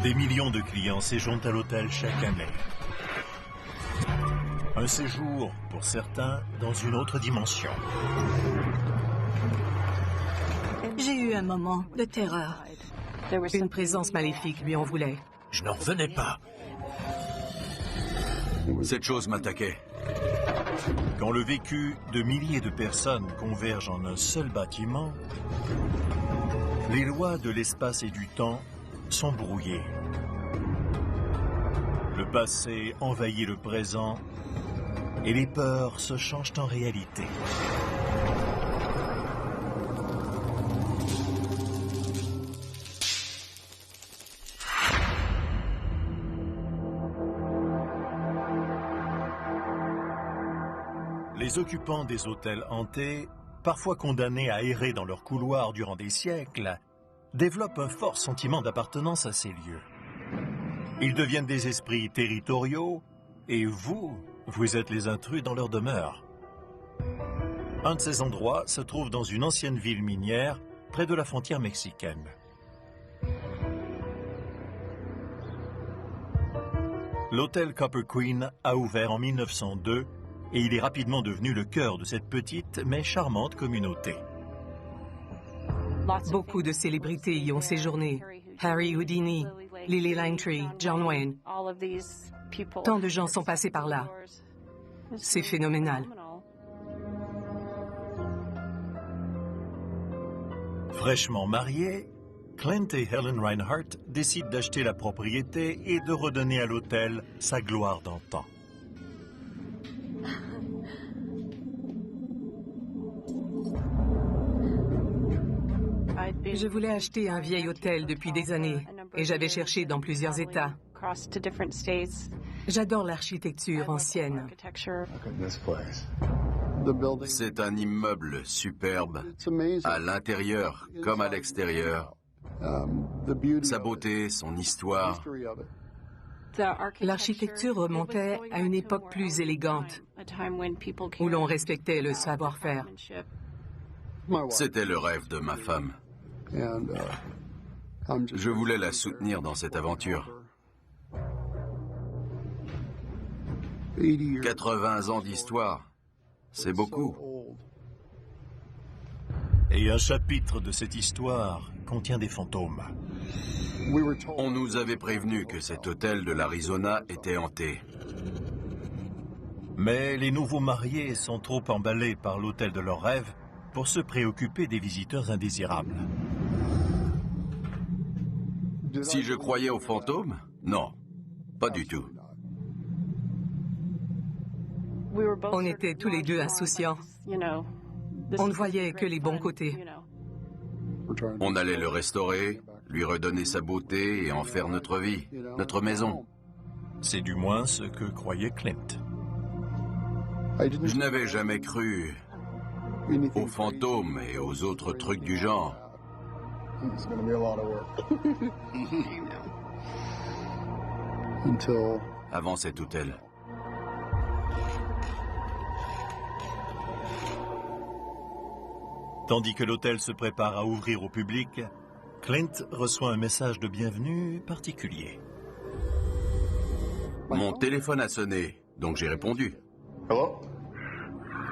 Des millions de clients séjournent à l'hôtel chaque année. Un séjour, pour certains, dans une autre dimension. J'ai eu un moment de terreur. Une présence maléfique lui en voulait. Je n'en revenais pas. Cette chose m'attaquait. Quand le vécu de milliers de personnes converge en un seul bâtiment, les lois de l'espace et du temps sont brouillées. Le passé envahit le présent et les peurs se changent en réalité. Les occupants des hôtels hantés, parfois condamnés à errer dans leurs couloirs durant des siècles, développent un fort sentiment d'appartenance à ces lieux. Ils deviennent des esprits territoriaux et vous êtes les intrus dans leur demeure. Un de ces endroits se trouve dans une ancienne ville minière près de la frontière mexicaine. L'hôtel Copper Queen a ouvert en 1902 et il est rapidement devenu le cœur de cette petite mais charmante communauté. Beaucoup de célébrités y ont séjourné. Harry Houdini, Lily Langtry, John Wayne. Tant de gens sont passés par là. C'est phénoménal. Fraîchement mariés, Clint et Helen Reinhardt décident d'acheter la propriété et de redonner à l'hôtel sa gloire d'antan. Je voulais acheter un vieil hôtel depuis des années et j'avais cherché dans plusieurs États. J'adore l'architecture ancienne. C'est un immeuble superbe, à l'intérieur comme à l'extérieur. Sa beauté, son histoire. L'architecture remontait à une époque plus élégante, où l'on respectait le savoir-faire. C'était le rêve de ma femme. Je voulais la soutenir dans cette aventure. 80 ans d'histoire, c'est beaucoup. Et un chapitre de cette histoire contient des fantômes. On nous avait prévenu que cet hôtel de l'Arizona était hanté. Mais les nouveaux mariés sont trop emballés par l'hôtel de leurs rêves pour se préoccuper des visiteurs indésirables. Si je croyais aux fantômes? Non, pas du tout. On était tous les deux insouciants. On ne voyait que les bons côtés. On allait le restaurer, lui redonner sa beauté et en faire notre vie, notre maison. C'est du moins ce que croyait Clint. Je n'avais jamais cru aux fantômes et aux autres trucs du genre. Avant cet hôtel. Tandis que l'hôtel se prépare à ouvrir au public, Clint reçoit un message de bienvenue particulier. Mon téléphone a sonné, donc j'ai répondu.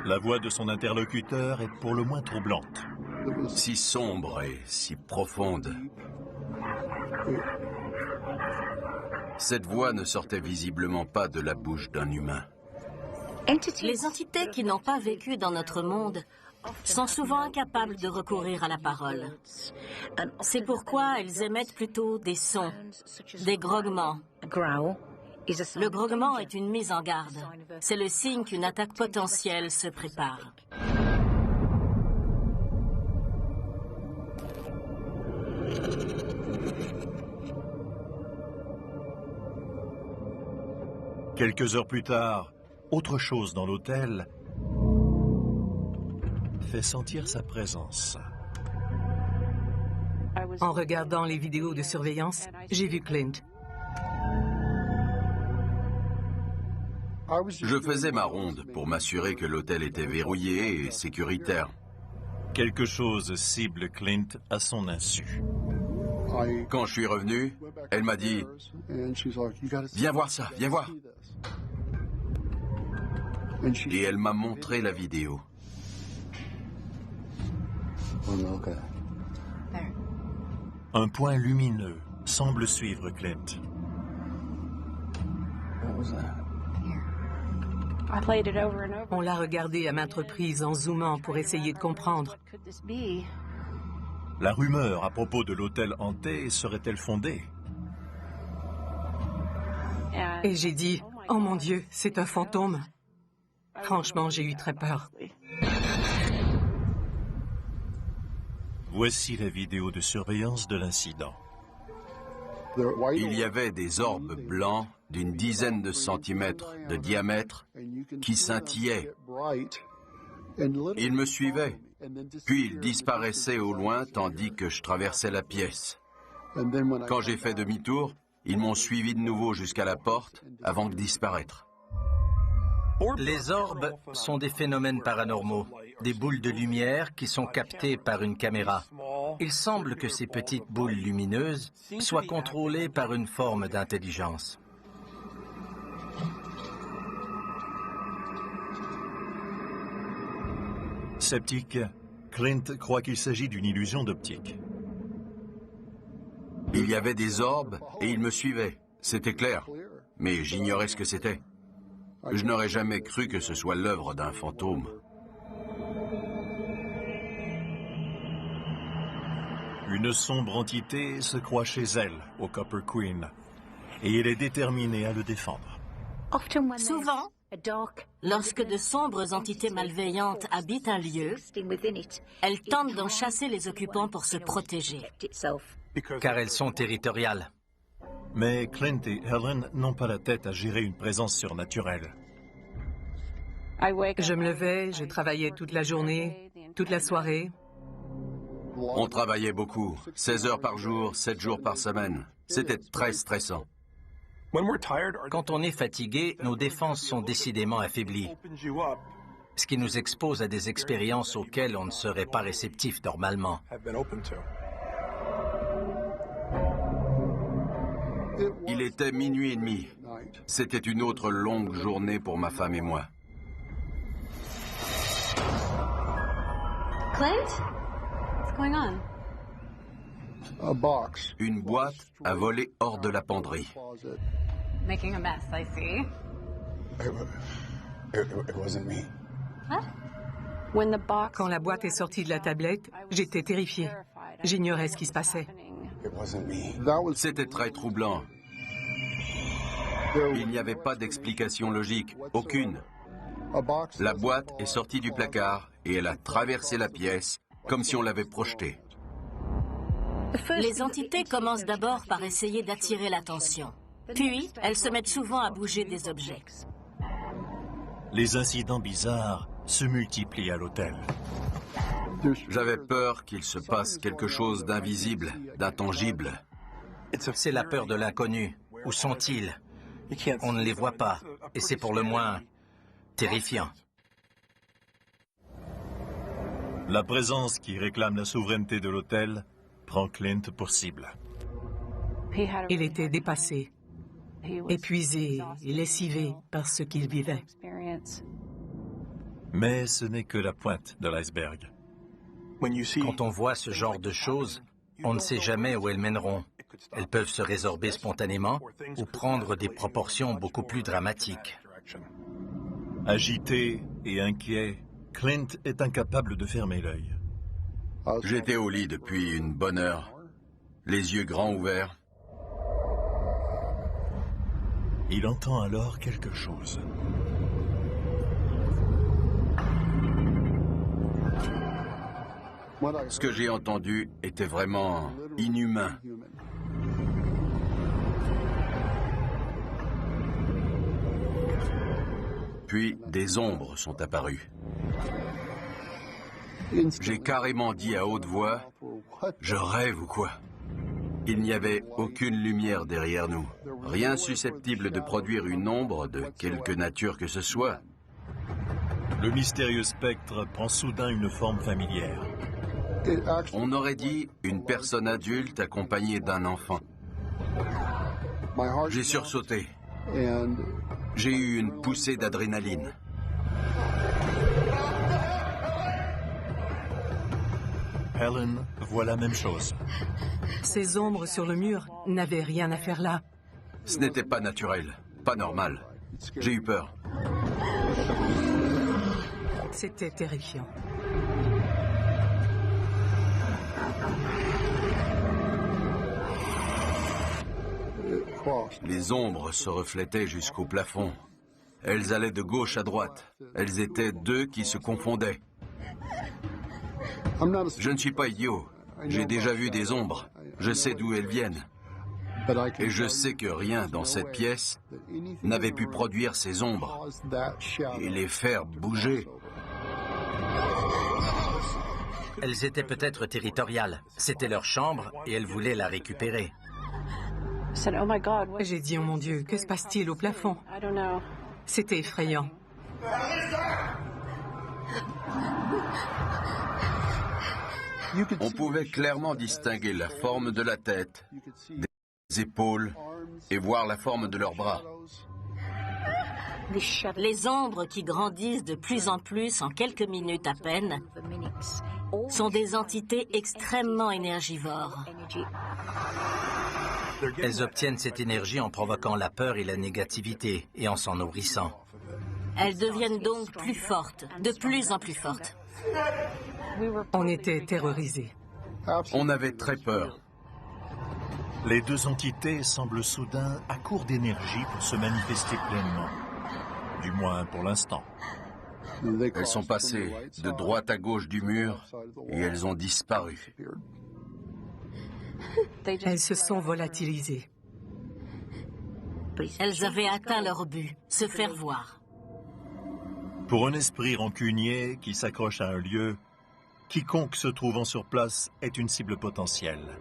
La voix de son interlocuteur est pour le moins troublante. Si sombre et si profonde. Cette voix ne sortait visiblement pas de la bouche d'un humain. Les entités qui n'ont pas vécu dans notre monde sont souvent incapables de recourir à la parole. C'est pourquoi elles émettent plutôt des sons, des grognements. Le grognement est une mise en garde. C'est le signe qu'une attaque potentielle se prépare. Quelques heures plus tard, autre chose dans l'hôtel fait sentir sa présence. En regardant les vidéos de surveillance, j'ai vu Clint. Je faisais ma ronde pour m'assurer que l'hôtel était verrouillé et sécuritaire. Quelque chose cible Clint à son insu. Quand je suis revenu, elle m'a dit « Viens voir ça, viens voir ». Et elle m'a montré la vidéo. Un point lumineux semble suivre Clint. On l'a regardé à maintes reprises en zoomant pour essayer de comprendre. La rumeur à propos de l'hôtel hanté serait-elle fondée? Et j'ai dit, oh mon Dieu, c'est un fantôme. Franchement, j'ai eu très peur. Voici la vidéo de surveillance de l'incident. Il y avait des orbes blancs d'une dizaine de centimètres de diamètre qui scintillaient. Ils me suivaient, puis ils disparaissaient au loin tandis que je traversais la pièce. Quand j'ai fait demi-tour, ils m'ont suivi de nouveau jusqu'à la porte avant de disparaître. Les orbes sont des phénomènes paranormaux, des boules de lumière qui sont captées par une caméra. Il semble que ces petites boules lumineuses soient contrôlées par une forme d'intelligence. Sceptique, Clint croit qu'il s'agit d'une illusion d'optique. Il y avait des orbes et ils me suivaient, c'était clair, mais j'ignorais ce que c'était. Je n'aurais jamais cru que ce soit l'œuvre d'un fantôme. Une sombre entité se croit chez elle, au Copper Queen, et elle est déterminée à le défendre. Souvent, lorsque de sombres entités malveillantes habitent un lieu, elles tentent d'en chasser les occupants pour se protéger. Car elles sont territoriales. Mais Clint et Helen n'ont pas la tête à gérer une présence surnaturelle. Je me levais, je travaillais toute la journée, toute la soirée. On travaillait beaucoup, 16 heures par jour, 7 jours par semaine. C'était très stressant. Quand on est fatigué, nos défenses sont décidément affaiblies, ce qui nous expose à des expériences auxquelles on ne serait pas réceptif normalement. Il était minuit et demi. C'était une autre longue journée pour ma femme et moi. Clint? What's going on? Une boîte a volé hors de la penderie. Making a mess, I see. It wasn't me. What? Quand la boîte est sortie de la tablette, j'étais terrifiée. J'ignorais ce qui se passait. It wasn't me. C'était très troublant. Il n'y avait pas d'explication logique, aucune. La boîte est sortie du placard et elle a traversé la pièce comme si on l'avait projetée. Les entités commencent d'abord par essayer d'attirer l'attention. Puis, elles se mettent souvent à bouger des objets. Les incidents bizarres se multiplient à l'hôtel. J'avais peur qu'il se passe quelque chose d'invisible, d'intangible. C'est la peur de l'inconnu. Où sont-ils? On ne les voit pas, et c'est pour le moins terrifiant. La présence qui réclame la souveraineté de l'hôtel prend Clint pour cible. Il était dépassé, épuisé et lessivé par ce qu'il vivait. Mais ce n'est que la pointe de l'iceberg. Quand on voit ce genre de choses, on ne sait jamais où elles mèneront. Elles peuvent se résorber spontanément ou prendre des proportions beaucoup plus dramatiques. Agité et inquiet, Clint est incapable de fermer l'œil. J'étais au lit depuis une bonne heure, les yeux grands ouverts. Il entend alors quelque chose. Ce que j'ai entendu était vraiment inhumain. Puis des ombres sont apparues. J'ai carrément dit à haute voix, « Je rêve ou quoi ?» Il n'y avait aucune lumière derrière nous, rien susceptible de produire une ombre de quelque nature que ce soit. Le mystérieux spectre prend soudain une forme familière. On aurait dit une personne adulte accompagnée d'un enfant. J'ai sursauté. J'ai eu une poussée d'adrénaline. Helen voit la même chose. Ces ombres sur le mur n'avaient rien à faire là. Ce n'était pas naturel, pas normal. J'ai eu peur. C'était terrifiant. Les ombres se reflétaient jusqu'au plafond. Elles allaient de gauche à droite. Elles étaient deux qui se confondaient. Je ne suis pas idiot. J'ai déjà vu des ombres. Je sais d'où elles viennent. Et je sais que rien dans cette pièce n'avait pu produire ces ombres et les faire bouger. Elles étaient peut-être territoriales. C'était leur chambre et elles voulaient la récupérer. J'ai dit, oh mon Dieu, que se passe-t-il au plafond? C'était effrayant. On pouvait clairement distinguer la forme de la tête, des épaules et voir la forme de leurs bras. Les ombres qui grandissent de plus en plus en quelques minutes à peine sont des entités extrêmement énergivores. Elles obtiennent cette énergie en provoquant la peur et la négativité et en s'en nourrissant. Elles deviennent donc plus fortes, de plus en plus fortes. On était terrorisés. On avait très peur. Les deux entités semblent soudain à court d'énergie pour se manifester pleinement. Du moins pour l'instant. Elles sont passées de droite à gauche du mur et elles ont disparu. Elles se sont volatilisées. Elles avaient atteint leur but, se faire voir. Pour un esprit rancunier qui s'accroche à un lieu, quiconque se trouvant sur place est une cible potentielle,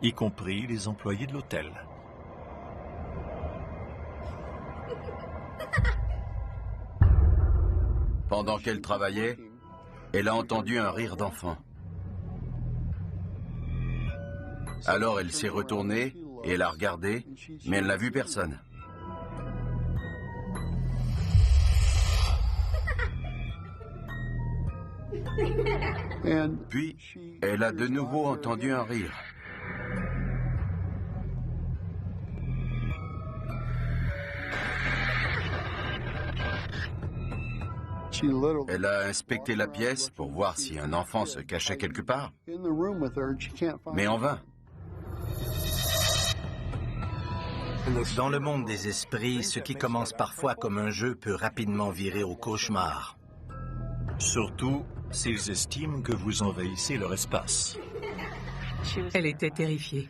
y compris les employés de l'hôtel. Pendant qu'elle travaillait, elle a entendu un rire d'enfant. Alors elle s'est retournée et elle a regardé, mais elle n'a vu personne. Puis, elle a de nouveau entendu un rire. Elle a inspecté la pièce pour voir si un enfant se cachait quelque part, mais en vain. Dans le monde des esprits, ce qui commence parfois comme un jeu peut rapidement virer au cauchemar. Surtout s'ils estiment que vous envahissez leur espace. Elle était terrifiée.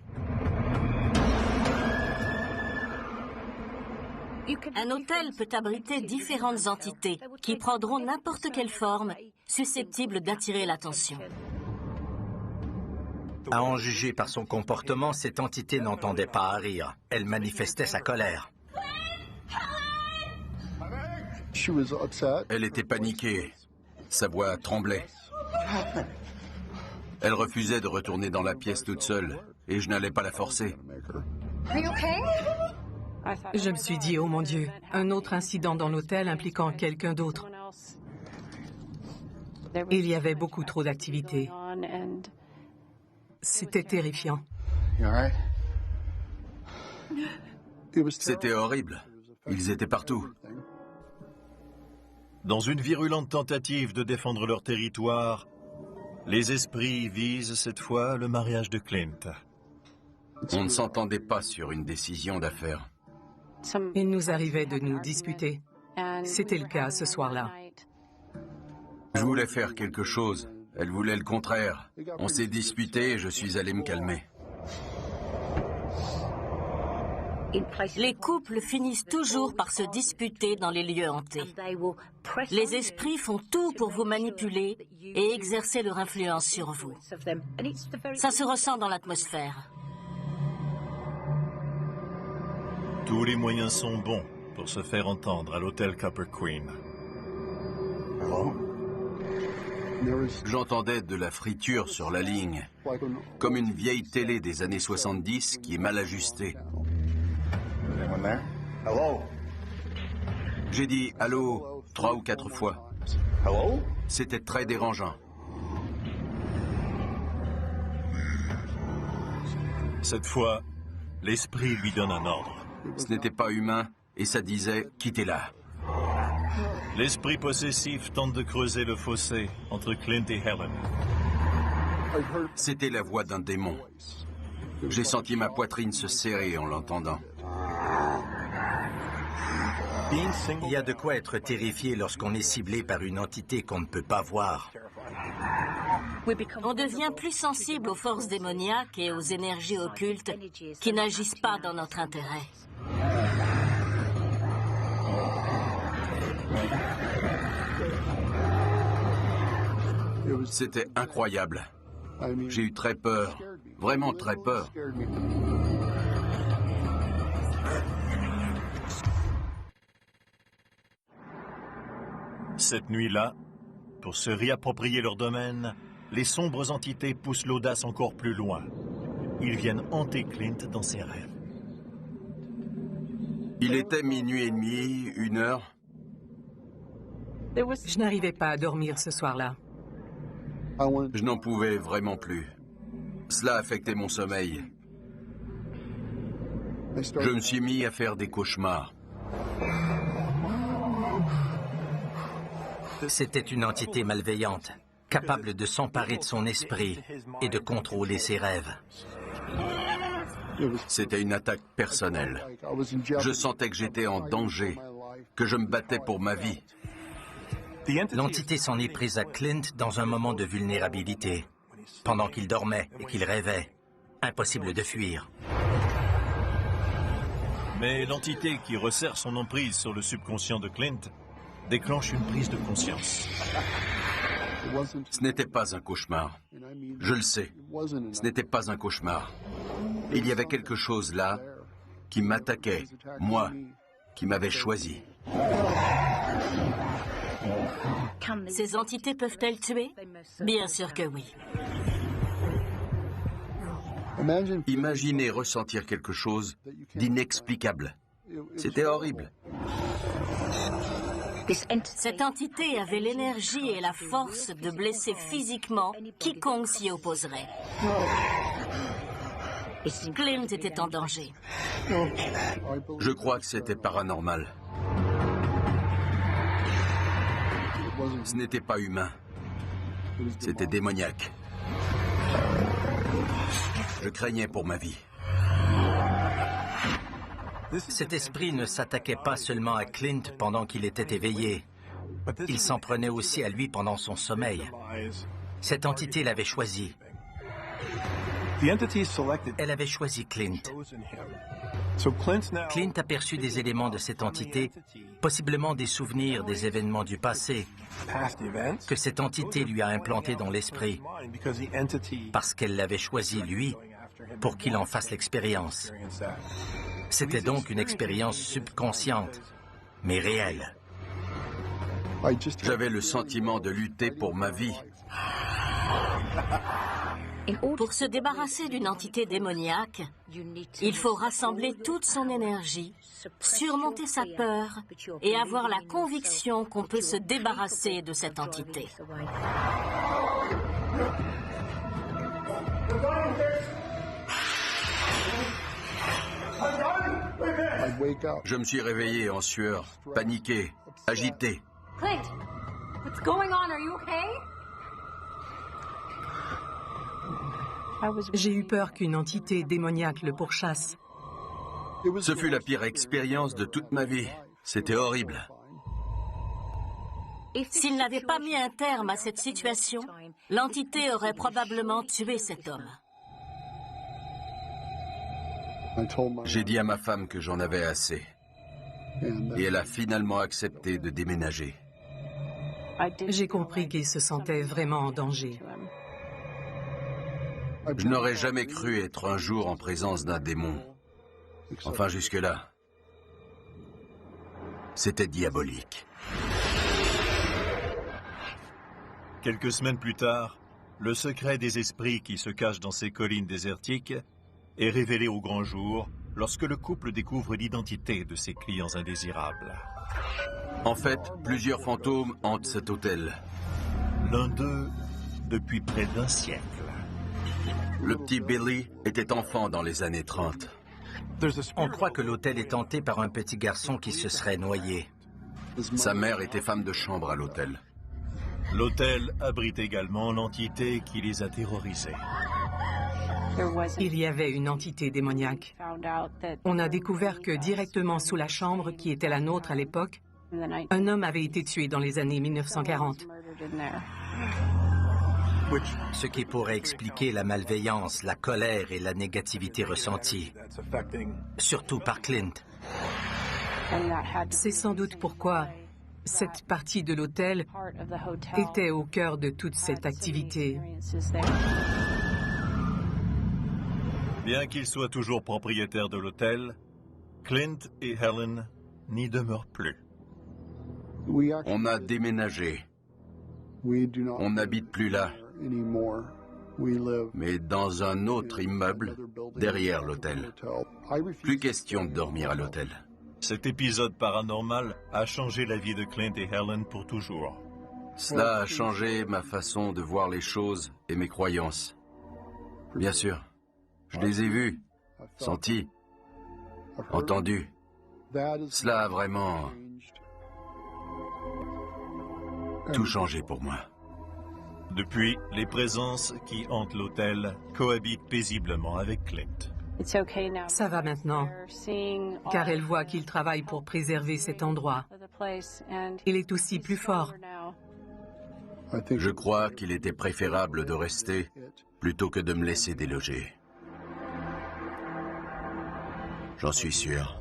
Un hôtel peut abriter différentes entités qui prendront n'importe quelle forme susceptible d'attirer l'attention. À en juger par son comportement, cette entité n'entendait pas à rire. Elle manifestait sa colère. Elle était paniquée. Sa voix tremblait. Elle refusait de retourner dans la pièce toute seule, et je n'allais pas la forcer. Je me suis dit, oh mon Dieu, un autre incident dans l'hôtel impliquant quelqu'un d'autre. Il y avait beaucoup trop d'activités. C'était terrifiant. C'était horrible. Ils étaient partout. Dans une virulente tentative de défendre leur territoire, les esprits visent cette fois le mariage de Clint. On ne s'entendait pas sur une décision d'affaires. Il nous arrivait de nous disputer. C'était le cas ce soir-là. Je voulais faire quelque chose. Elle voulait le contraire. On s'est disputé et je suis allé me calmer. Les couples finissent toujours par se disputer dans les lieux hantés. Les esprits font tout pour vous manipuler et exercer leur influence sur vous. Ça se ressent dans l'atmosphère. Tous les moyens sont bons pour se faire entendre à l'hôtel Copper Queen. J'entendais de la friture sur la ligne, comme une vieille télé des années 70 qui est mal ajustée. J'ai dit « Allô » 3 ou 4 fois. C'était très dérangeant. Cette fois, l'esprit lui donne un ordre. Ce n'était pas humain et ça disait « Quittez-la ». L'esprit possessif tente de creuser le fossé entre Clint et Helen. C'était la voix d'un démon. J'ai senti ma poitrine se serrer en l'entendant. Il y a de quoi être terrifié lorsqu'on est ciblé par une entité qu'on ne peut pas voir. On devient plus sensible aux forces démoniaques et aux énergies occultes qui n'agissent pas dans notre intérêt. C'était incroyable. J'ai eu très peur, vraiment très peur. Cette nuit-là, pour se réapproprier leur domaine, les sombres entités poussent l'audace encore plus loin. Ils viennent hanter Clint dans ses rêves. Il était minuit et demi, 1h. Je n'arrivais pas à dormir ce soir-là. Je n'en pouvais vraiment plus. Cela affectait mon sommeil. Je me suis mis à faire des cauchemars. C'était une entité malveillante, capable de s'emparer de son esprit et de contrôler ses rêves. C'était une attaque personnelle. Je sentais que j'étais en danger, que je me battais pour ma vie. L'entité s'en est prise à Clint dans un moment de vulnérabilité, pendant qu'il dormait et qu'il rêvait. Impossible de fuir. Mais l'entité qui resserre son emprise sur le subconscient de Clint déclenche une prise de conscience. Ce n'était pas un cauchemar. Je le sais. Ce n'était pas un cauchemar. Il y avait quelque chose là qui m'attaquait, moi, qui m'avais choisi. Ces entités peuvent-elles tuer? Bien sûr que oui. Imaginez ressentir quelque chose d'inexplicable. C'était horrible. Cette entité avait l'énergie et la force de blesser physiquement quiconque s'y opposerait. Clint était en danger. Je crois que c'était paranormal. Ce n'était pas humain. C'était démoniaque. Je craignais pour ma vie. Cet esprit ne s'attaquait pas seulement à Clint pendant qu'il était éveillé. Il s'en prenait aussi à lui pendant son sommeil. Cette entité l'avait choisi. Elle avait choisi Clint. Clint a perçu des éléments de cette entité, possiblement des souvenirs des événements du passé, que cette entité lui a implantés dans l'esprit, parce qu'elle l'avait choisi, lui, pour qu'il en fasse l'expérience. C'était donc une expérience subconsciente, mais réelle. J'avais le sentiment de lutter pour ma vie. Pour se débarrasser d'une entité démoniaque, il faut rassembler toute son énergie, surmonter sa peur et avoir la conviction qu'on peut se débarrasser de cette entité. Je me suis réveillé en sueur, paniqué, agité. Clint, what's going on? Are you okay? J'ai eu peur qu'une entité démoniaque le pourchasse. Ce fut la pire expérience de toute ma vie. C'était horrible. S'il n'avait pas mis un terme à cette situation, l'entité aurait probablement tué cet homme. J'ai dit à ma femme que j'en avais assez. Et elle a finalement accepté de déménager. J'ai compris qu'il se sentait vraiment en danger. Je n'aurais jamais cru être un jour en présence d'un démon. Enfin, jusque-là. C'était diabolique. Quelques semaines plus tard, le secret des esprits qui se cachent dans ces collines désertiques est révélé au grand jour lorsque le couple découvre l'identité de ses clients indésirables. En fait, plusieurs fantômes hantent cet hôtel. L'un d'eux depuis près d'un siècle. Le petit Billy était enfant dans les années 30. On croit que l'hôtel est hanté par un petit garçon qui se serait noyé. Sa mère était femme de chambre à l'hôtel. L'hôtel abrite également l'entité qui les a terrorisés. Il y avait une entité démoniaque. On a découvert que directement sous la chambre qui était la nôtre à l'époque, un homme avait été tué dans les années 1940. Ce qui pourrait expliquer la malveillance, la colère et la négativité ressentie, surtout par Clint. C'est sans doute pourquoi cette partie de l'hôtel était au cœur de toute cette activité. Bien qu'il soit toujours propriétaire de l'hôtel, Clint et Helen n'y demeurent plus. On a déménagé. On n'habite plus là, mais dans un autre immeuble derrière l'hôtel. Plus question de dormir à l'hôtel. Cet épisode paranormal a changé la vie de Clint et Helen pour toujours. Cela a changé ma façon de voir les choses et mes croyances. Bien sûr, je les ai vus, sentis, entendus. Cela a vraiment tout changé pour moi. Depuis, les présences qui hantent l'hôtel cohabitent paisiblement avec Clint. Ça va maintenant, car elle voit qu'il travaille pour préserver cet endroit. Il est aussi plus fort. Je crois qu'il était préférable de rester plutôt que de me laisser déloger. J'en suis sûr.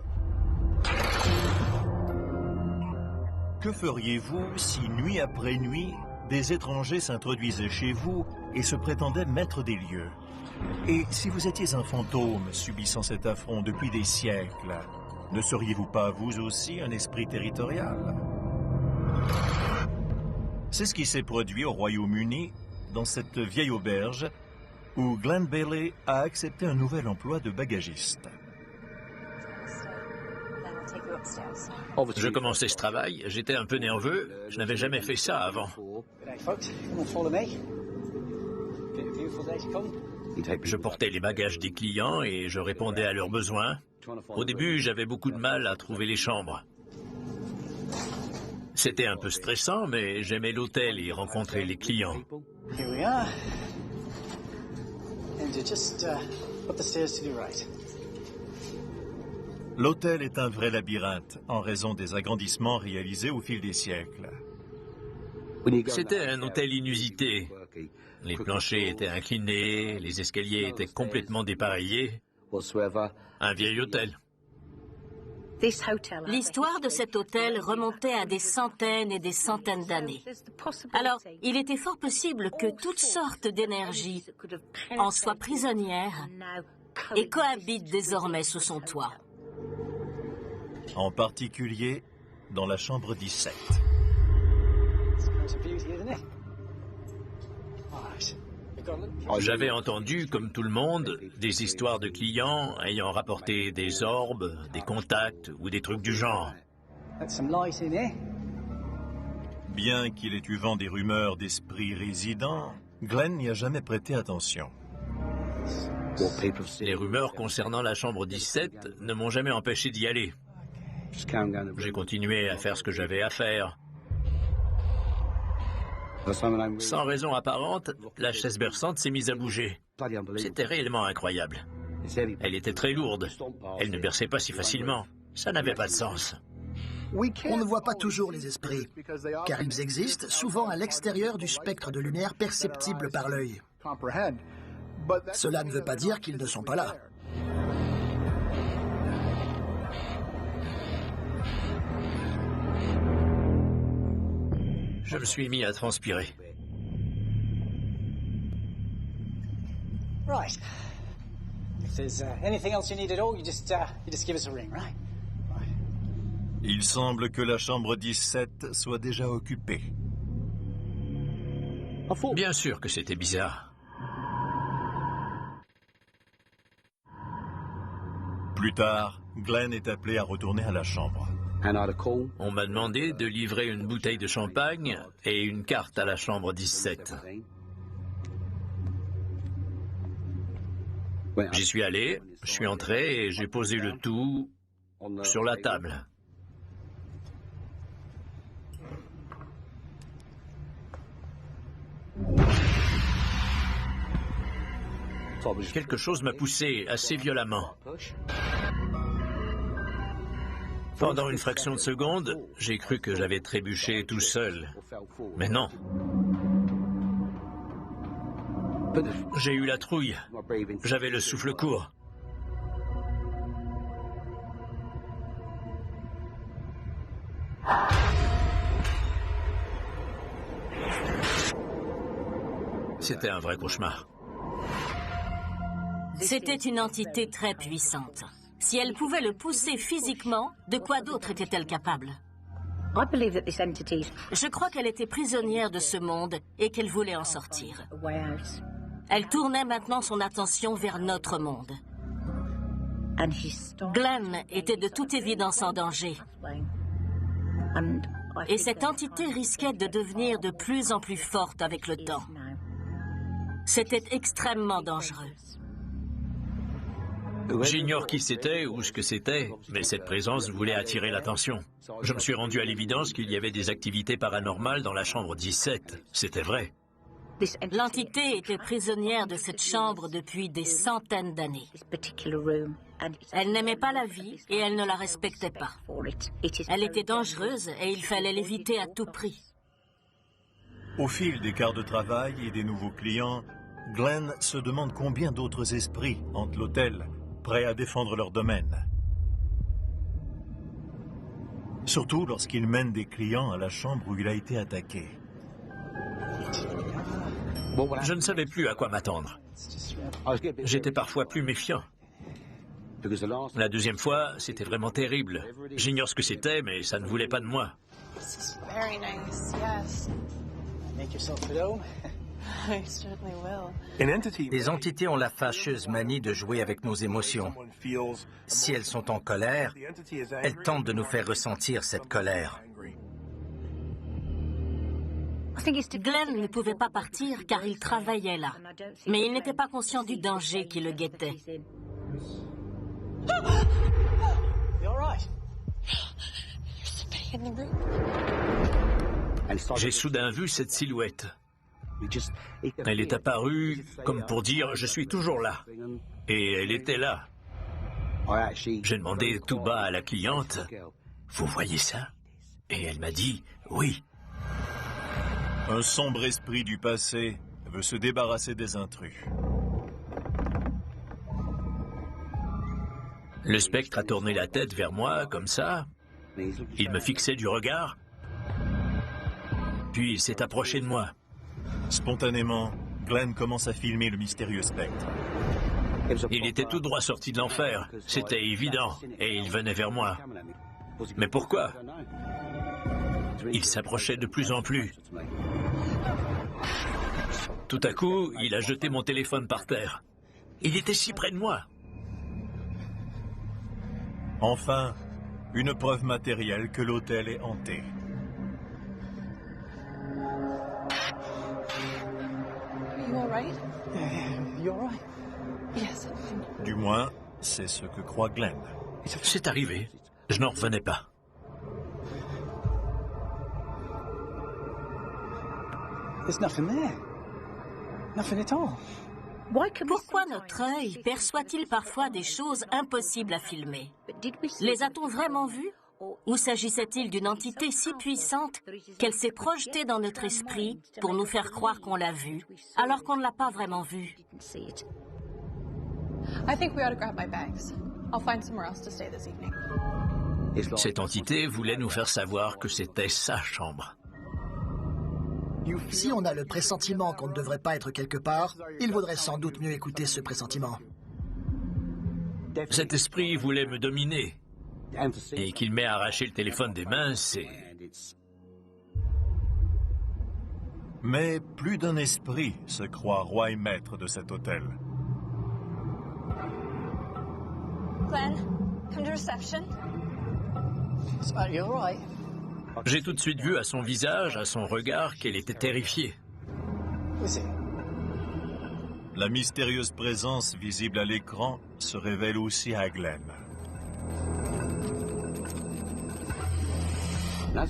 Que feriez-vous si, nuit après nuit, des étrangers s'introduisaient chez vous et se prétendaient maîtres des lieux? Et si vous étiez un fantôme subissant cet affront depuis des siècles, ne seriez-vous pas vous aussi un esprit territorial? C'est ce qui s'est produit au Royaume-Uni, dans cette vieille auberge, où Glenn Bailey a accepté un nouvel emploi de bagagiste. Je commençais ce travail, j'étais un peu nerveux, je n'avais jamais fait ça avant. Je portais les bagages des clients et je répondais à leurs besoins. Au début, j'avais beaucoup de mal à trouver les chambres. C'était un peu stressant, mais j'aimais l'hôtel et rencontrer les clients. L'hôtel est un vrai labyrinthe en raison des agrandissements réalisés au fil des siècles. C'était un hôtel inusité. Les planchers étaient inclinés, les escaliers étaient complètement dépareillés. Un vieil hôtel. L'histoire de cet hôtel remontait à des centaines et des centaines d'années. Alors, il était fort possible que toutes sortes d'énergies en soient prisonnières et cohabitent désormais sous son toit. En particulier dans la chambre 17. J'avais entendu, comme tout le monde, des histoires de clients ayant rapporté des orbes, des contacts ou des trucs du genre. Bien qu'il ait eu vent des rumeurs d'esprits résidents, Glenn n'y a jamais prêté attention. Les rumeurs concernant la chambre 17 ne m'ont jamais empêché d'y aller. J'ai continué à faire ce que j'avais à faire. Sans raison apparente, la chaise berçante s'est mise à bouger. C'était réellement incroyable. Elle était très lourde. Elle ne berçait pas si facilement. Ça n'avait pas de sens. On ne voit pas toujours les esprits, car ils existent souvent à l'extérieur du spectre de lumière perceptible par l'œil. Cela ne veut pas dire qu'ils ne sont pas là. Je me suis mis à transpirer. Right. If there's anything else you need at all, you just give us a ring, right? Il semble que la chambre 17 soit déjà occupée. Bien sûr que c'était bizarre. Plus tard, Glenn est appelé à retourner à la chambre. On m'a demandé de livrer une bouteille de champagne et une carte à la chambre 17. J'y suis allé, je suis entré et j'ai posé le tout sur la table. Quelque chose m'a poussé assez violemment. Pendant une fraction de seconde, j'ai cru que j'avais trébuché tout seul. Mais non. J'ai eu la trouille. J'avais le souffle court. C'était un vrai cauchemar. C'était une entité très puissante. Si elle pouvait le pousser physiquement, de quoi d'autre était-elle capable? Je crois qu'elle était prisonnière de ce monde et qu'elle voulait en sortir. Elle tournait maintenant son attention vers notre monde. Glenn était de toute évidence en danger. Et cette entité risquait de devenir de plus en plus forte avec le temps. C'était extrêmement dangereux. J'ignore qui c'était ou ce que c'était, mais cette présence voulait attirer l'attention. Je me suis rendu à l'évidence qu'il y avait des activités paranormales dans la chambre 17. C'était vrai. L'entité était prisonnière de cette chambre depuis des centaines d'années. Elle n'aimait pas la vie et elle ne la respectait pas. Elle était dangereuse et il fallait l'éviter à tout prix. Au fil des quarts de travail et des nouveaux clients, Glenn se demande combien d'autres esprits hantent l'hôtel, prêts à défendre leur domaine. Surtout lorsqu'il mène des clients à la chambre où il a été attaqué. Je ne savais plus à quoi m'attendre. J'étais parfois plus méfiant. La deuxième fois, c'était vraiment terrible. J'ignore ce que c'était, mais ça ne voulait pas de moi. Les entités ont la fâcheuse manie de jouer avec nos émotions. Si elles sont en colère, elles tentent de nous faire ressentir cette colère. Glenn ne pouvait pas partir car il travaillait là. Mais il n'était pas conscient du danger qui le guettait. J'ai soudain vu cette silhouette. Elle est apparue comme pour dire « je suis toujours là ». Et elle était là. J'ai demandé tout bas à la cliente « vous voyez ça ?» Et elle m'a dit « oui ». Un sombre esprit du passé veut se débarrasser des intrus. Le spectre a tourné la tête vers moi, comme ça. Il me fixait du regard. Puis il s'est approché de moi. Spontanément, Glenn commence à filmer le mystérieux spectre. Il était tout droit sorti de l'enfer. C'était évident. Et il venait vers moi. Mais pourquoi? Il s'approchait de plus en plus. Tout à coup, il a jeté mon téléphone par terre. Il était si près de moi. Enfin, une preuve matérielle que l'hôtel est hanté. Du moins, c'est ce que croit Glenn. C'est arrivé. Je n'en revenais pas. Pourquoi notre œil perçoit-il parfois des choses impossibles à filmer? Les a-t-on vraiment vues? Ou s'agissait-il d'une entité si puissante qu'elle s'est projetée dans notre esprit pour nous faire croire qu'on l'a vue, alors qu'on ne l'a pas vraiment vue? Cette entité voulait nous faire savoir que c'était sa chambre. Si on a le pressentiment qu'on ne devrait pas être quelque part, il vaudrait sans doute mieux écouter ce pressentiment. Cet esprit voulait me dominer. Et qu'il m'ait arraché le téléphone des mains, c'est... Mais plus d'un esprit se croit roi et maître de cet hôtel. Glenn, come to reception. You're right. J'ai tout de suite vu à son visage, à son regard, qu'elle était terrifiée. La mystérieuse présence visible à l'écran se révèle aussi à Glenn.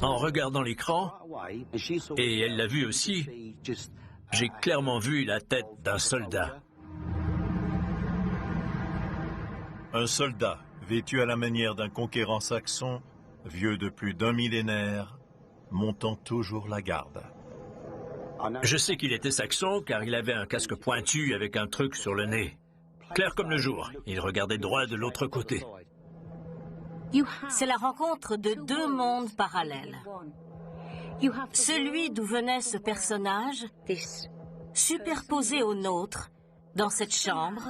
En regardant l'écran, et elle l'a vu aussi, j'ai clairement vu la tête d'un soldat. Un soldat, vêtu à la manière d'un conquérant saxon, vieux de plus d'un millénaire, montant toujours la garde. Je sais qu'il était saxon car il avait un casque pointu avec un truc sur le nez. Clair comme le jour, il regardait droit de l'autre côté. C'est la rencontre de deux mondes parallèles. Celui d'où venait ce personnage, superposé au nôtre, dans cette chambre,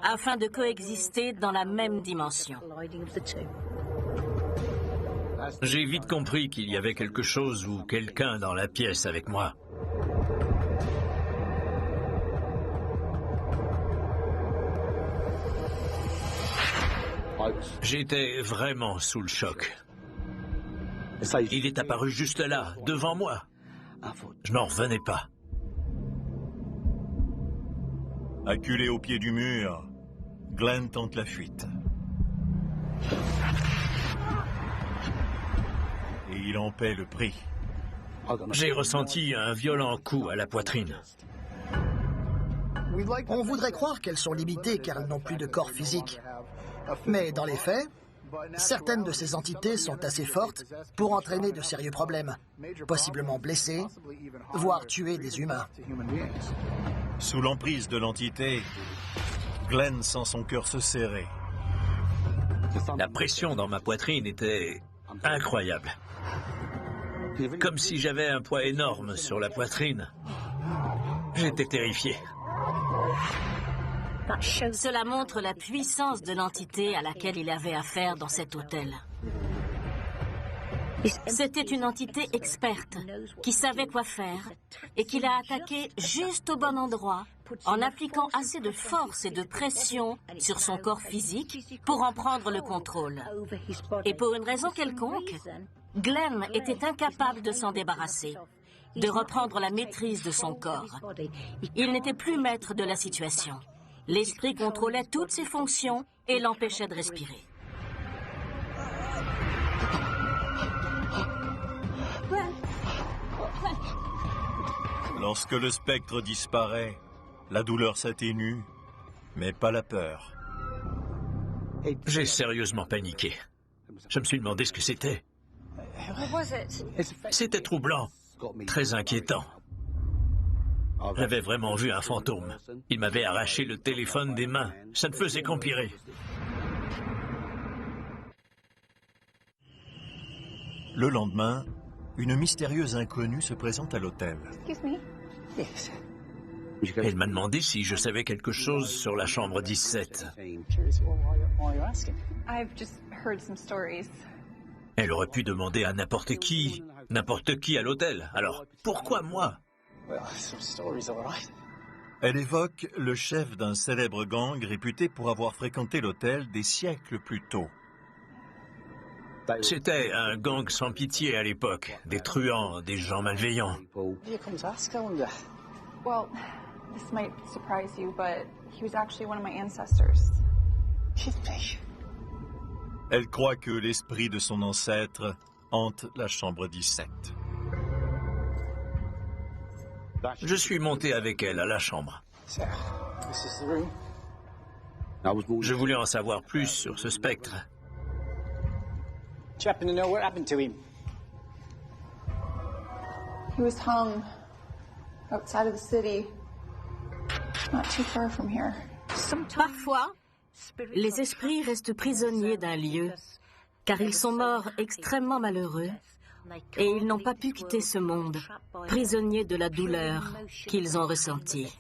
afin de coexister dans la même dimension. J'ai vite compris qu'il y avait quelque chose ou quelqu'un dans la pièce avec moi. J'étais vraiment sous le choc. Il est apparu juste là, devant moi. Je n'en revenais pas. Acculé au pied du mur, Glenn tente la fuite. Et il en paie le prix. J'ai ressenti un violent coup à la poitrine. On voudrait croire qu'elles sont limitées car elles n'ont plus de corps physique. Mais dans les faits, certaines de ces entités sont assez fortes pour entraîner de sérieux problèmes, possiblement blesser, voire tuer des humains. Sous l'emprise de l'entité, Glenn sent son cœur se serrer. La pression dans ma poitrine était incroyable. Comme si j'avais un poids énorme sur la poitrine. J'étais terrifié. Cela montre la puissance de l'entité à laquelle il avait affaire dans cet hôtel. C'était une entité experte qui savait quoi faire et qui l'a attaqué juste au bon endroit en appliquant assez de force et de pression sur son corps physique pour en prendre le contrôle. Et pour une raison quelconque, Glenn était incapable de s'en débarrasser, de reprendre la maîtrise de son corps. Il n'était plus maître de la situation. L'esprit contrôlait toutes ses fonctions et l'empêchait de respirer. Lorsque le spectre disparaît, la douleur s'atténue, mais pas la peur. J'ai sérieusement paniqué. Je me suis demandé ce que c'était. C'était troublant, très inquiétant. J'avais vraiment vu un fantôme. Il m'avait arraché le téléphone des mains. Ça ne faisait qu'empirer. Le lendemain, une mystérieuse inconnue se présente à l'hôtel. Elle m'a demandé si je savais quelque chose sur la chambre 17. Elle aurait pu demander à n'importe qui à l'hôtel. Alors, pourquoi moi ? Elle évoque le chef d'un célèbre gang réputé pour avoir fréquenté l'hôtel des siècles plus tôt. C'était un gang sans pitié à l'époque, des truands, des gens malveillants. Well, this might surprise you, but he was actually one of my ancestors. Elle croit que l'esprit de son ancêtre hante la chambre 17. Je suis monté avec elle à la chambre. Je voulais en savoir plus sur ce spectre. Do you happen to know what happened to him? He was hung outside of the city, not too far from here. Parfois, les esprits restent prisonniers d'un lieu, car ils sont morts extrêmement malheureux et ils n'ont pas pu quitter ce monde, prisonniers de la douleur qu'ils ont ressentie.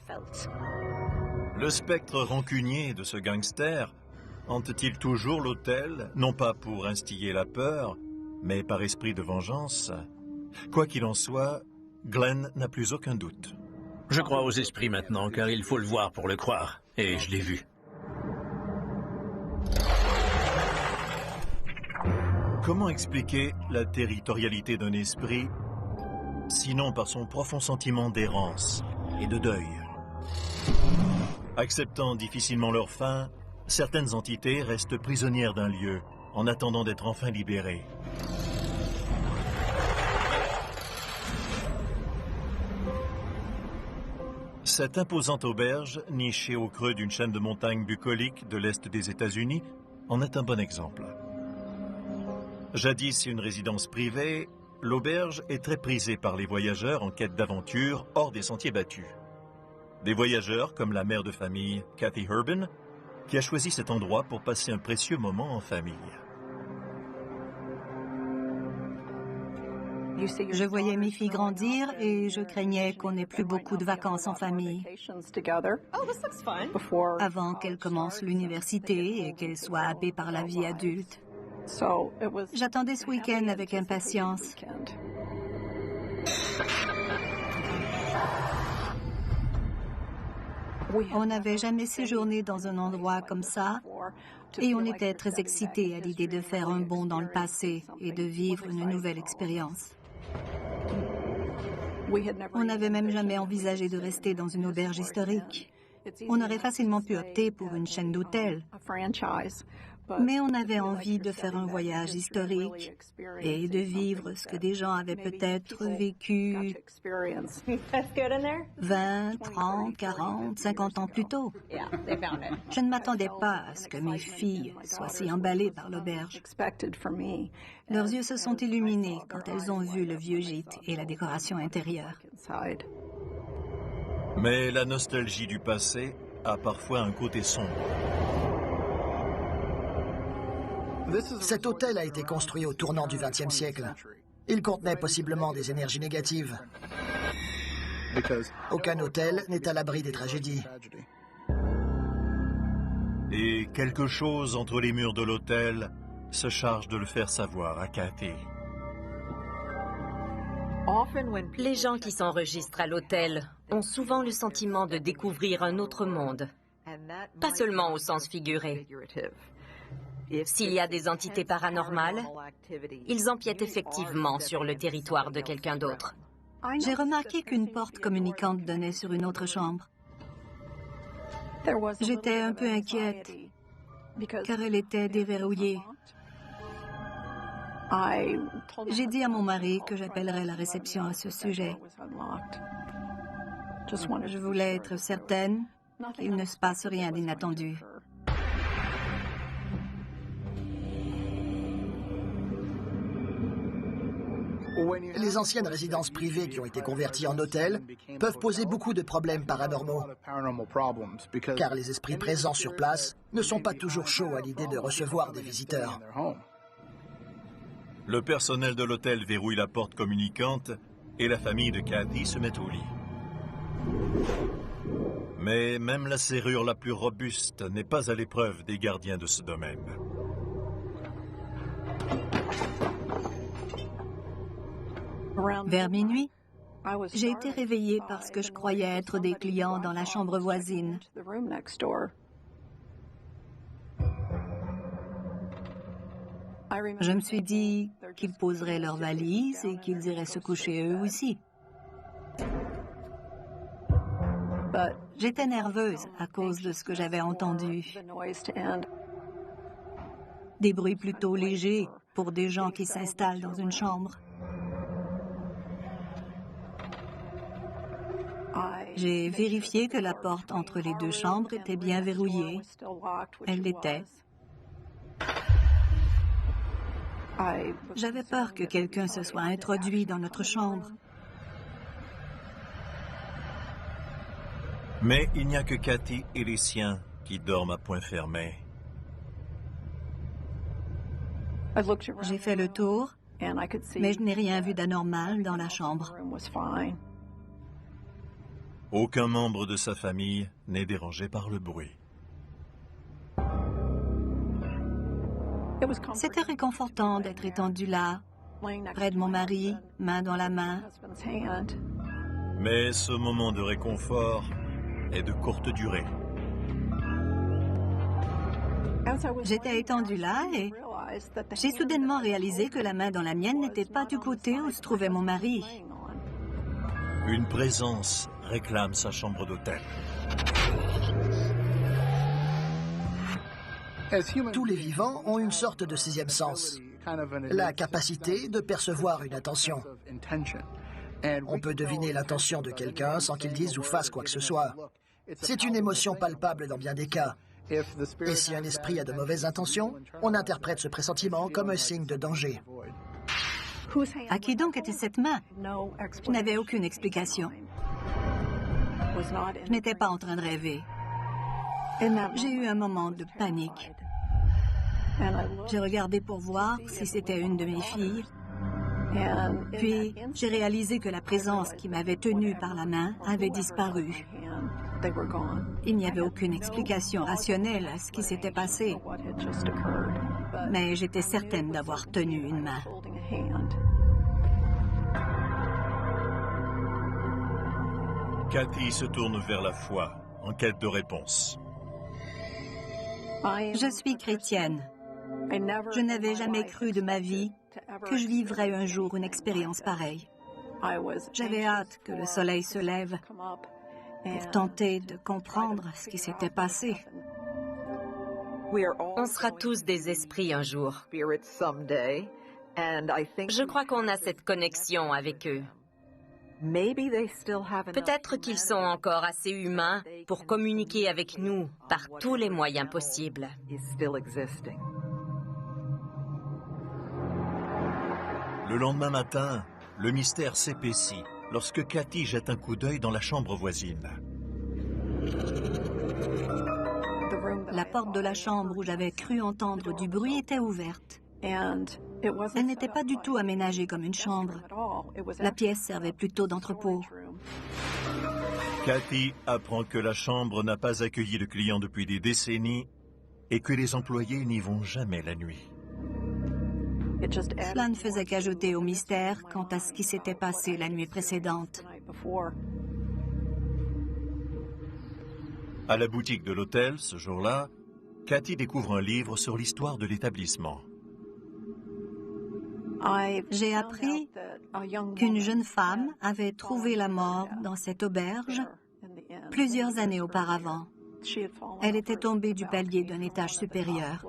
Le spectre rancunier de ce gangster hante-t-il toujours l'hôtel, non pas pour instiller la peur, mais par esprit de vengeance? Quoi qu'il en soit, Glenn n'a plus aucun doute. Je crois aux esprits maintenant, car il faut le voir pour le croire. Et je l'ai vu. Comment expliquer la territorialité d'un esprit, sinon par son profond sentiment d'errance et de deuil? Acceptant difficilement leur fin, certaines entités restent prisonnières d'un lieu, en attendant d'être enfin libérées. Cette imposante auberge, nichée au creux d'une chaîne de montagnes bucoliques de l'est des États-Unis, en est un bon exemple. Jadis une résidence privée, l'auberge est très prisée par les voyageurs en quête d'aventure hors des sentiers battus. Des voyageurs comme la mère de famille Kathy Urban, qui a choisi cet endroit pour passer un précieux moment en famille. Je voyais mes filles grandir et je craignais qu'on n'ait plus beaucoup de vacances en famille. Avant qu'elles commencent l'université et qu'elles soient happées par la vie adulte. J'attendais ce week-end avec impatience. On n'avait jamais séjourné dans un endroit comme ça et on était très excités à l'idée de faire un bond dans le passé et de vivre une nouvelle expérience. On n'avait même jamais envisagé de rester dans une auberge historique. On aurait facilement pu opter pour une chaîne d'hôtels. Mais on avait envie de faire un voyage historique et de vivre ce que des gens avaient peut-être vécu 20, 30, 40, 50 ans plus tôt. Je ne m'attendais pas à ce que mes filles soient si emballées par l'auberge. Leurs yeux se sont illuminés quand elles ont vu le vieux gîte et la décoration intérieure. Mais la nostalgie du passé a parfois un côté sombre. Cet hôtel a été construit au tournant du XXe siècle. Il contenait possiblement des énergies négatives. Aucun hôtel n'est à l'abri des tragédies. Et quelque chose entre les murs de l'hôtel se charge de le faire savoir à Kathy. Les gens qui s'enregistrent à l'hôtel ont souvent le sentiment de découvrir un autre monde, pas seulement au sens figuré. S'il y a des entités paranormales, ils empiètent effectivement sur le territoire de quelqu'un d'autre. J'ai remarqué qu'une porte communicante donnait sur une autre chambre. J'étais un peu inquiète, car elle était déverrouillée. J'ai dit à mon mari que j'appellerais la réception à ce sujet. Je voulais être certaine qu'il ne se passe rien d'inattendu. Les anciennes résidences privées qui ont été converties en hôtels peuvent poser beaucoup de problèmes paranormaux, car les esprits présents sur place ne sont pas toujours chauds à l'idée de recevoir des visiteurs. Le personnel de l'hôtel verrouille la porte communicante et la famille de Kathy se met au lit. Mais même la serrure la plus robuste n'est pas à l'épreuve des gardiens de ce domaine. Vers minuit, j'ai été réveillée parce que je croyais être des clients dans la chambre voisine. Je me suis dit qu'ils poseraient leurs valises et qu'ils iraient se coucher eux aussi. J'étais nerveuse à cause de ce que j'avais entendu. Des bruits plutôt légers pour des gens qui s'installent dans une chambre. J'ai vérifié que la porte entre les deux chambres était bien verrouillée. Elle l'était. J'avais peur que quelqu'un se soit introduit dans notre chambre. Mais il n'y a que Kathy et les siens qui dorment à point fermé. J'ai fait le tour, mais je n'ai rien vu d'anormal dans la chambre. Aucun membre de sa famille n'est dérangé par le bruit. C'était réconfortant d'être étendu là, près de mon mari, main dans la main. Mais ce moment de réconfort est de courte durée. J'étais étendue là et j'ai soudainement réalisé que la main dans la mienne n'était pas du côté où se trouvait mon mari. Une présence réclame sa chambre d'hôtel. Tous les vivants ont une sorte de sixième sens, la capacité de percevoir une intention. On peut deviner l'intention de quelqu'un sans qu'il dise ou fasse quoi que ce soit. C'est une émotion palpable dans bien des cas. Et si un esprit a de mauvaises intentions, on interprète ce pressentiment comme un signe de danger. À qui donc était cette main? Je n'avais aucune explication. Je n'étais pas en train de rêver. J'ai eu un moment de panique. J'ai regardé pour voir si c'était une de mes filles. Puis, j'ai réalisé que la présence qui m'avait tenue par la main avait disparu. Il n'y avait aucune explication rationnelle à ce qui s'était passé. Mais j'étais certaine d'avoir tenu une main. Kathy se tourne vers la foi, en quête de réponse. Je suis chrétienne. Je n'avais jamais cru de ma vie que je vivrais un jour une expérience pareille. J'avais hâte que le soleil se lève pour tenter de comprendre ce qui s'était passé. On sera tous des esprits un jour. Je crois qu'on a cette connexion avec eux. Peut-être qu'ils sont encore assez humains pour communiquer avec nous par tous les moyens possibles. Le lendemain matin, le mystère s'épaissit lorsque Kathy jette un coup d'œil dans la chambre voisine. La porte de la chambre où j'avais cru entendre du bruit était ouverte. Elle n'était pas du tout aménagée comme une chambre. La pièce servait plutôt d'entrepôt. Kathy apprend que la chambre n'a pas accueilli de clients depuis des décennies et que les employés n'y vont jamais la nuit. Cela ne faisait qu'ajouter au mystère quant à ce qui s'était passé la nuit précédente. À la boutique de l'hôtel, ce jour-là, Kathy découvre un livre sur l'histoire de l'établissement. J'ai appris qu'une jeune femme avait trouvé la mort dans cette auberge plusieurs années auparavant. Elle était tombée du palier d'un étage supérieur.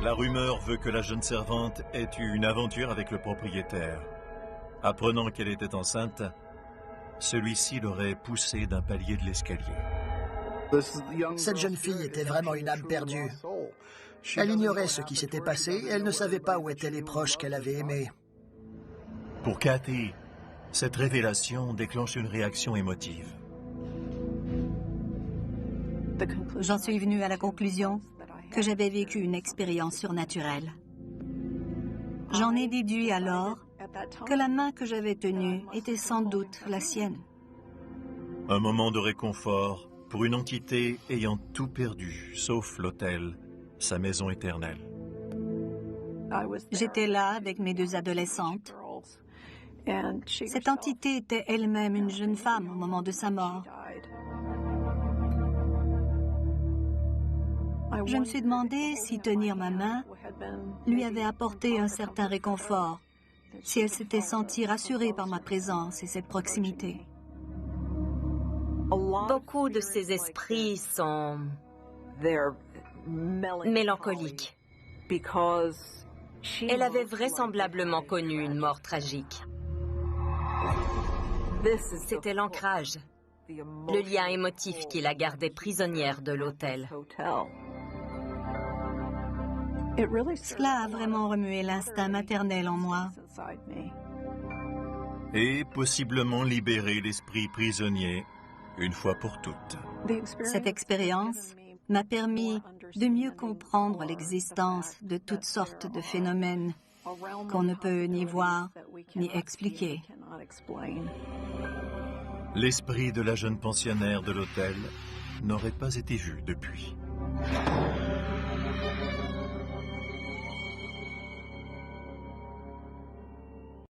La rumeur veut que la jeune servante ait eu une aventure avec le propriétaire. Apprenant qu'elle était enceinte, celui-ci l'aurait poussée d'un palier de l'escalier. Cette jeune fille était vraiment une âme perdue. Elle ignorait ce qui s'était passé et elle ne savait pas où étaient les proches qu'elle avait aimés. Pour Kathy, cette révélation déclenche une réaction émotive. J'en suis venue à la conclusion que j'avais vécu une expérience surnaturelle. J'en ai déduit alors que la main que j'avais tenue était sans doute la sienne. Un moment de réconfort pour une entité ayant tout perdu, sauf l'hôtel, sa maison éternelle. J'étais là avec mes deux adolescentes. Cette entité était elle-même une jeune femme au moment de sa mort. Je me suis demandé si tenir ma main lui avait apporté un certain réconfort, si elle s'était sentie rassurée par ma présence et cette proximité. Beaucoup de ces esprits sont mélancoliques. Elle avait vraisemblablement connu une mort tragique. C'était l'ancrage, le lien émotif qui la gardait prisonnière de l'hôtel. Cela a vraiment remué l'instinct maternel en moi. Et possiblement libéré l'esprit prisonnier une fois pour toutes. Cette expérience m'a permis de mieux comprendre l'existence de toutes sortes de phénomènes qu'on ne peut ni voir ni expliquer. L'esprit de la jeune pensionnaire de l'hôtel n'aurait pas été vu depuis.